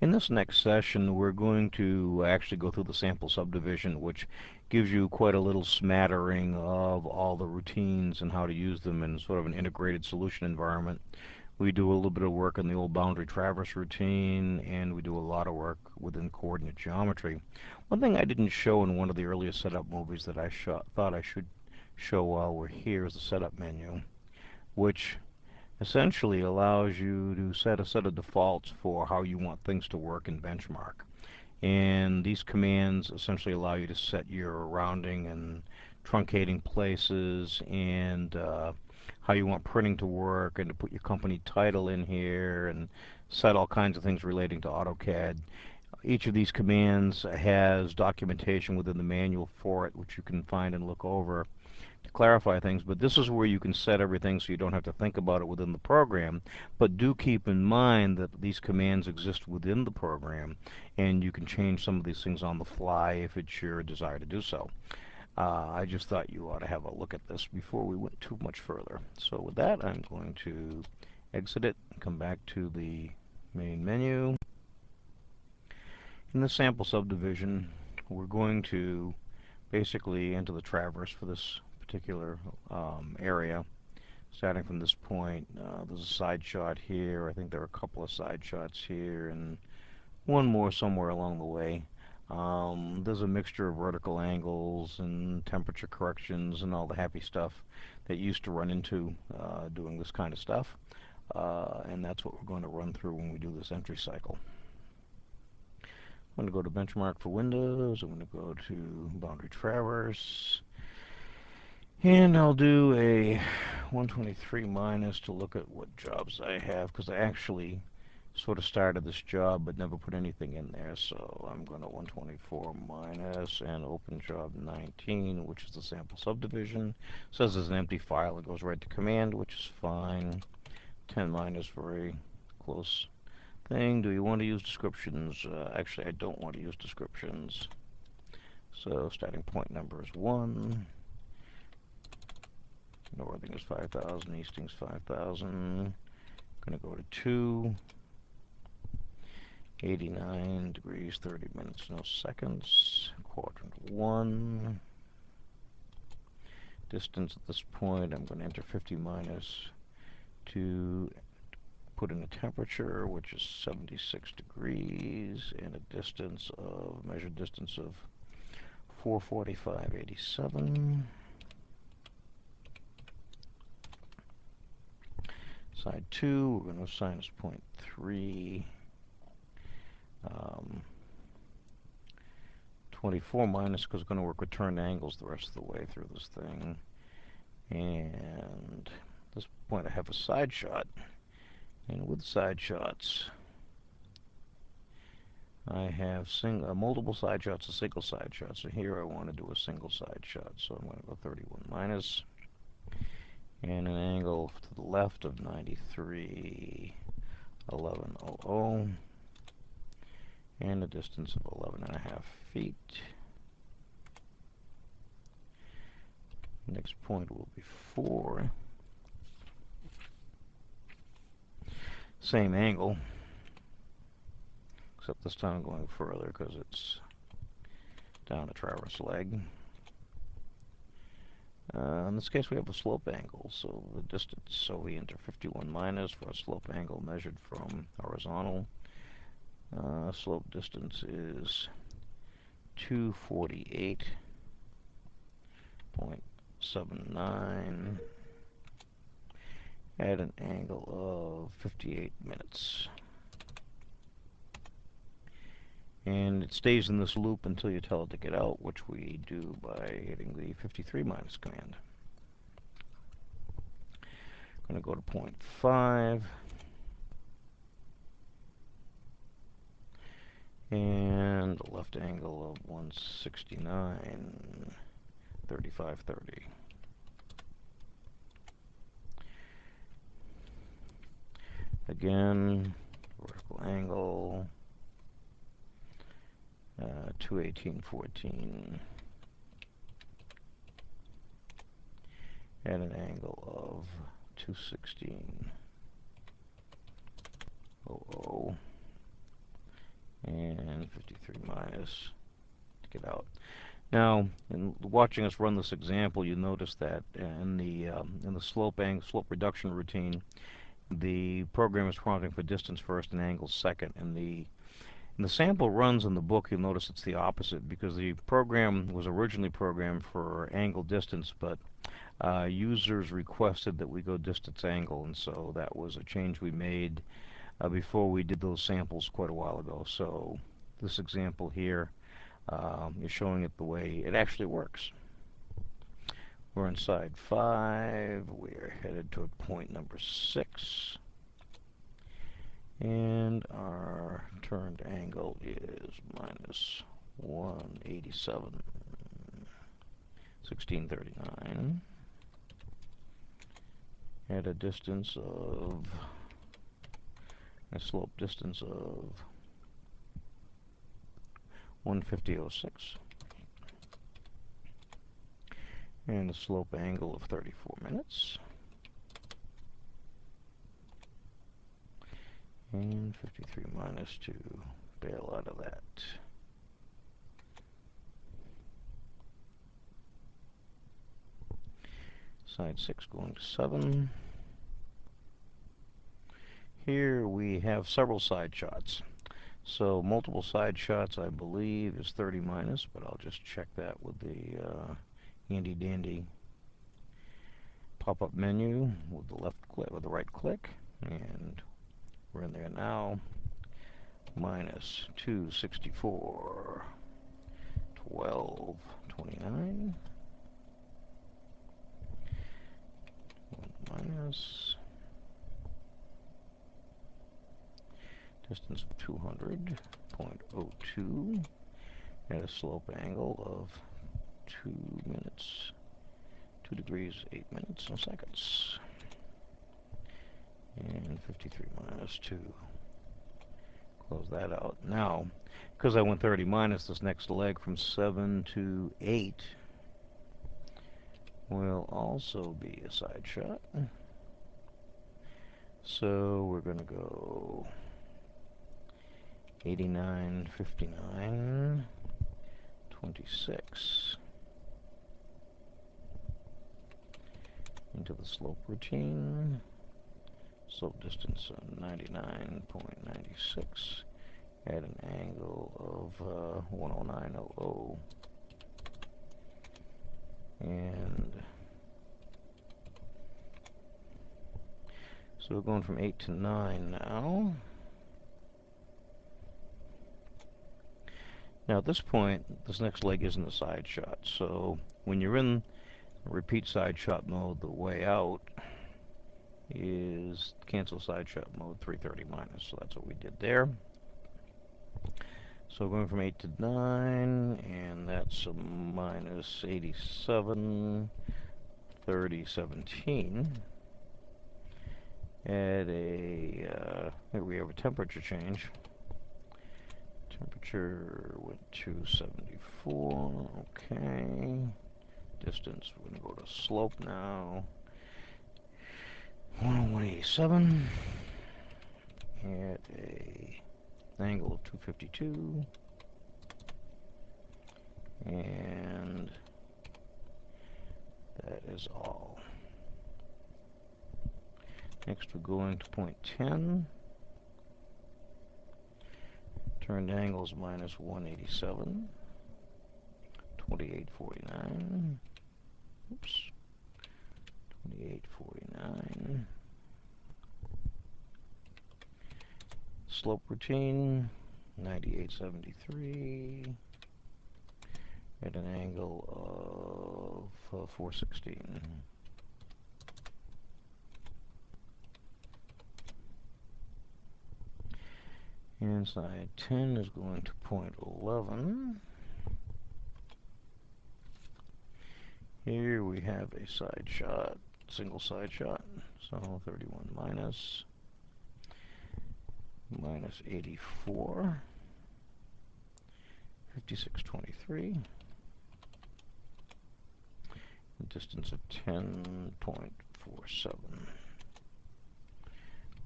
In this next session, we're going to actually go through the sample subdivision, which gives you quite a little smattering of all the routines and how to use them in sort of an integrated solution environment. We do a little bit of work in the old boundary traverse routine, and we do a lot of work within coordinate geometry. One thing I didn't show in one of the earlier setup movies that I thought I should show while we're here is the setup menu, which essentially allows you to set a set of defaults for how you want things to work in Benchmark. And these commands essentially allow you to set your rounding and truncating places and how you want printing to work, and to put your company title in here and set all kinds of things relating to AutoCAD. Each of these commands has documentation within the manual for it, which you can find and look over to clarify things, but this is where you can set everything so you don't have to think about it within the program. But do keep in mind that these commands exist within the program, and you can change some of these things on the fly if it's your desire to do so. I just thought you ought to have a look at this before we went too much further. So with that, I'm going to exit it and come back to the main menu. In the sample subdivision, we're going to basically enter the traverse for this particular area. Starting from this point, there's a side shot here. I think there are a couple of side shots here, and one more somewhere along the way. There's a mixture of vertical angles and temperature corrections and all the happy stuff that you used to run into doing this kind of stuff. And that's what we're going to run through when we do this entry cycle. I'm going to go to Benchmark for Windows. I'm going to go to Boundary Traverse. And I'll do a 123 minus to look at what jobs I have, because I actually sort of started this job but never put anything in there. So I'm going to 124 minus and open job 19, which is the sample subdivision. It says there's an empty file. It goes right to command, which is fine. 10 minus, very close thing. Do you want to use descriptions? Actually, I don't want to use descriptions. So starting point number is 1. Northing is 5,000, easting's 5,000. Going to go to 2. 89 degrees, 30 minutes, no seconds. Quadrant 1. Distance at this point, I'm going to enter 50 minus to put in a temperature, which is 76 degrees, and a distance of, measured distance of 445.87. Side 2, we're going to assign as 0.3. 24 minus, because we're going to work with turned angles the rest of the way through this thing. And at this point I have a side shot. And with side shots, I have multiple side shots, a single side shot. So here I want to do a single side shot. So I'm going to go 31 minus. And an angle to the left of 93.1100. And a distance of 11.5 feet. Next point will be 4. Same angle, except this time I'm going further because it's down a traverse leg. In this case we have a slope angle, so the distance, so we enter 51 minus for a slope angle measured from horizontal. Slope distance is 248.79 at an angle of 58 minutes. And it stays in this loop until you tell it to get out, which we do by hitting the 53 minus command. I'm going to go to 0.5. And a left angle of 169.3530. Again, vertical angle, 218.14 at an angle of 216.00. minus to get out. Now, in watching us run this example, you notice that in the slope reduction routine, the program is prompting for distance first and angle second. And the sample runs in the book, you'll notice it's the opposite, because the program was originally programmed for angle distance, but users requested that we go distance angle, and so that was a change we made before we did those samples quite a while ago. So this example here is showing it the way it actually works. We're in side 5. We're headed toward point number 6. And our turned angle is minus 187, 1639, at a distance of, a slope distance of 150.06, and a slope angle of 34 minutes. And 53 minus to bail out of that. Side 6 going to 7. Here we have several side shots. So multiple side shots, I believe, is 30 minus, but I'll just check that with the handy dandy pop-up menu with the left click, with the right click, and we're in there now. Minus 264, 1229. Minus distance of 200.02 at a slope angle of 2 minutes, 2 degrees, 8 minutes, and seconds. And 53 minus 2. Close that out. Now, because I went 30 minus, this next leg from 7 to 8 will also be a side shot. So we're going to go 89, 59, 26 into the slope routine. Slope distance of 99.96 at an angle of 109.00. And so we're going from 8 to 9 now. Now at this point, this next leg isn't a side shot. So when you're in repeat side shot mode, the way out is cancel side shot mode 330 minus. So that's what we did there. So going from 8 to 9, and that's a minus 87, 30, 17. At a, here we have a temperature change. Temperature went to 74, okay. Distance, we're going to go to slope now. 187 at a angle of 252, and that is all. Next we're going to point 10. Turned angles minus 187, 2849. Oops. 2849. Slope routine 9873 at an angle of 416. And side 10 is going to point 11. Here we have a side shot, single side shot, so 31 minus, minus 84, 5623, a distance of 10.47.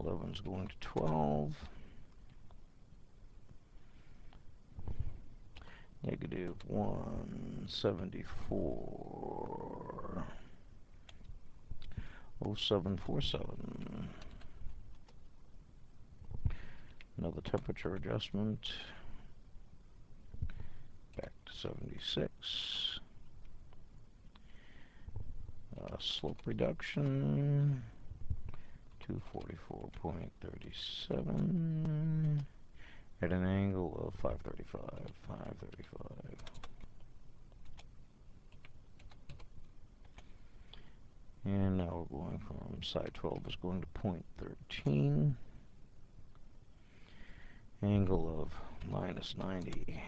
11 is going to 12. Negative 174. 0747. Another temperature adjustment. Back to 76. Slope reduction. 244.37. At an angle of 535. 535. And now we're going from side 12 is going to point 13. Angle of minus 90.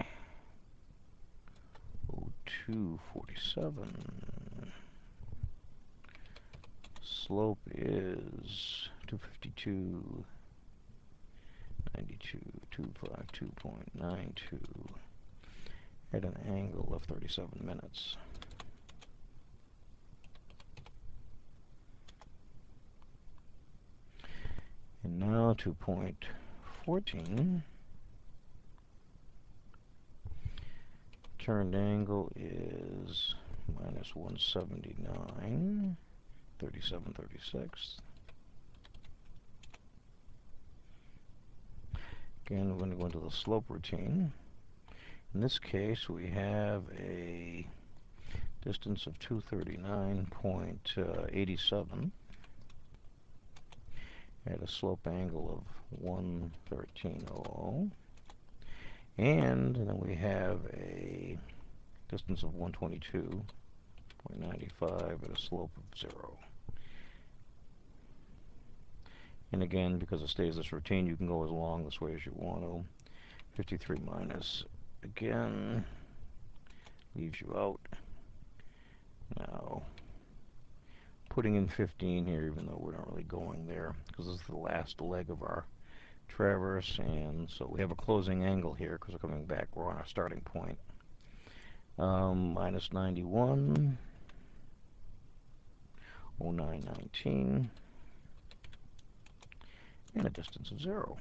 0247. Slope is 252. 92. 252.92. At an angle of 37 minutes. And now to point 14. Turned angle is minus 179, 37/36. Again, we're going to go into the slope routine. In this case, we have a distance of 239.87 at a slope angle of 113.00. And then we have a distance of 122.95 at a slope of 0. And again, because it stays this routine, you can go as long this way as you want to. 53 minus, again, leaves you out. Now, putting in 15 here, even though we're not really going there, because this is the last leg of our traverse, and so we have a closing angle here because we're coming back. We're on our starting point. Minus 91, 0919, and a distance of 0.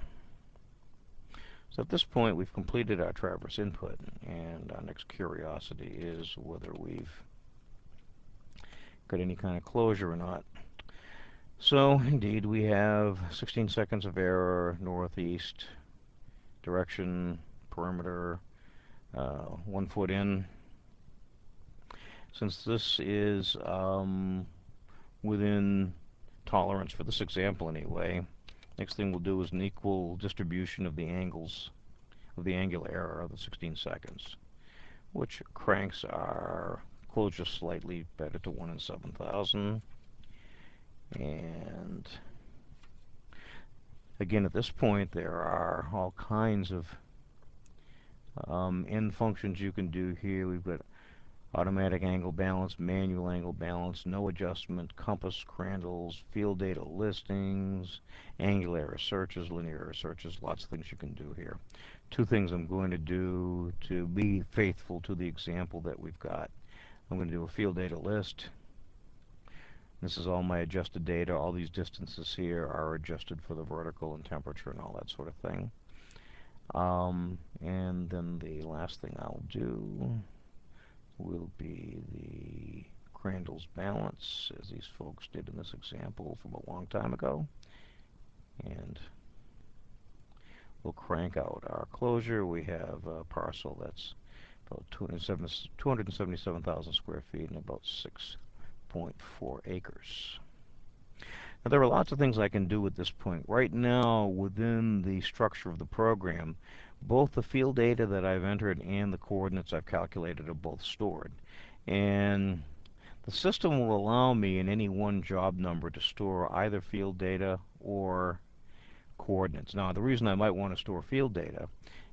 So at this point, we've completed our traverse input, and our next curiosity is whether we've got any kind of closure or not. So indeed, we have 16 seconds of error, northeast direction, perimeter, 1 foot in. Since this is within tolerance for this example anyway, next thing we'll do is an equal distribution of the angles, of the angular error of the 16 seconds, which cranks our closure slightly better to 1 in 7,000. And again, at this point, there are all kinds of end functions you can do here. We've got automatic angle balance, manual angle balance, no adjustment, compass crandles, field data listings, angular error searches, linear error searches, lots of things you can do here. Two things I'm going to do to be faithful to the example that we've got. I'm going to do a field data list. This is all my adjusted data. All these distances here are adjusted for the vertical and temperature and all that sort of thing. And then the last thing I'll do will be the Crandall's balance, as these folks did in this example from a long time ago. And we'll crank out our closure. We have a parcel that's about 277,000 square feet and about 6.4 acres. Now, there are lots of things I can do at this point. Right now, within the structure of the program, both the field data that I've entered and the coordinates I've calculated are both stored. And the system will allow me in any one job number to store either field data or coordinates. Now, the reason I might want to store field data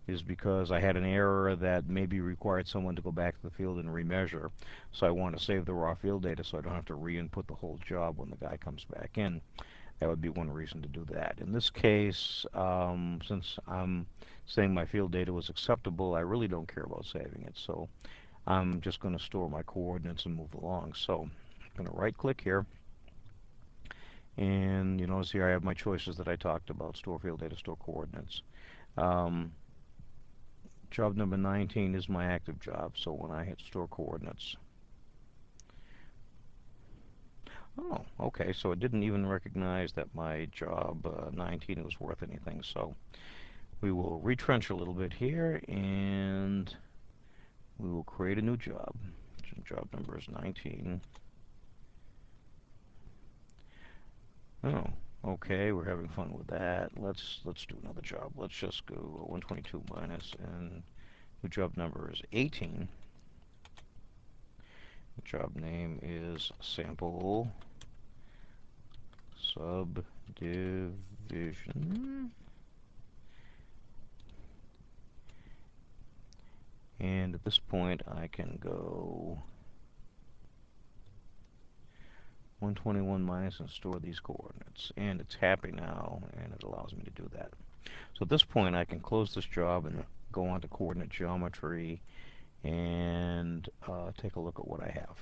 is because I had an error that maybe required someone to go back to the field and remeasure. So I want to save the raw field data so I don't have to re-input the whole job when the guy comes back in. That would be one reason to do that. In this case, since I'm saying my field data was acceptable, I really don't care about saving it. So I'm just going to store my coordinates and move along. So I'm going to right-click here. And you notice here I have my choices that I talked about: store field data, store coordinates. Job number 19 is my active job, so when I hit store coordinates, oh, okay, so it didn't even recognize that my job 19 was worth anything. So we will retrench a little bit here, and we will create a new job. Job number is 19. Oh, okay, we're having fun with that. Let's do another job. Let's just go 122 minus, and the job number is 18. The job name is sample subdivision. And at this point, I can go 121 minus and store these coordinates. And it's happy now, and it allows me to do that. So at this point, I can close this job and go on to coordinate geometry and take a look at what I have.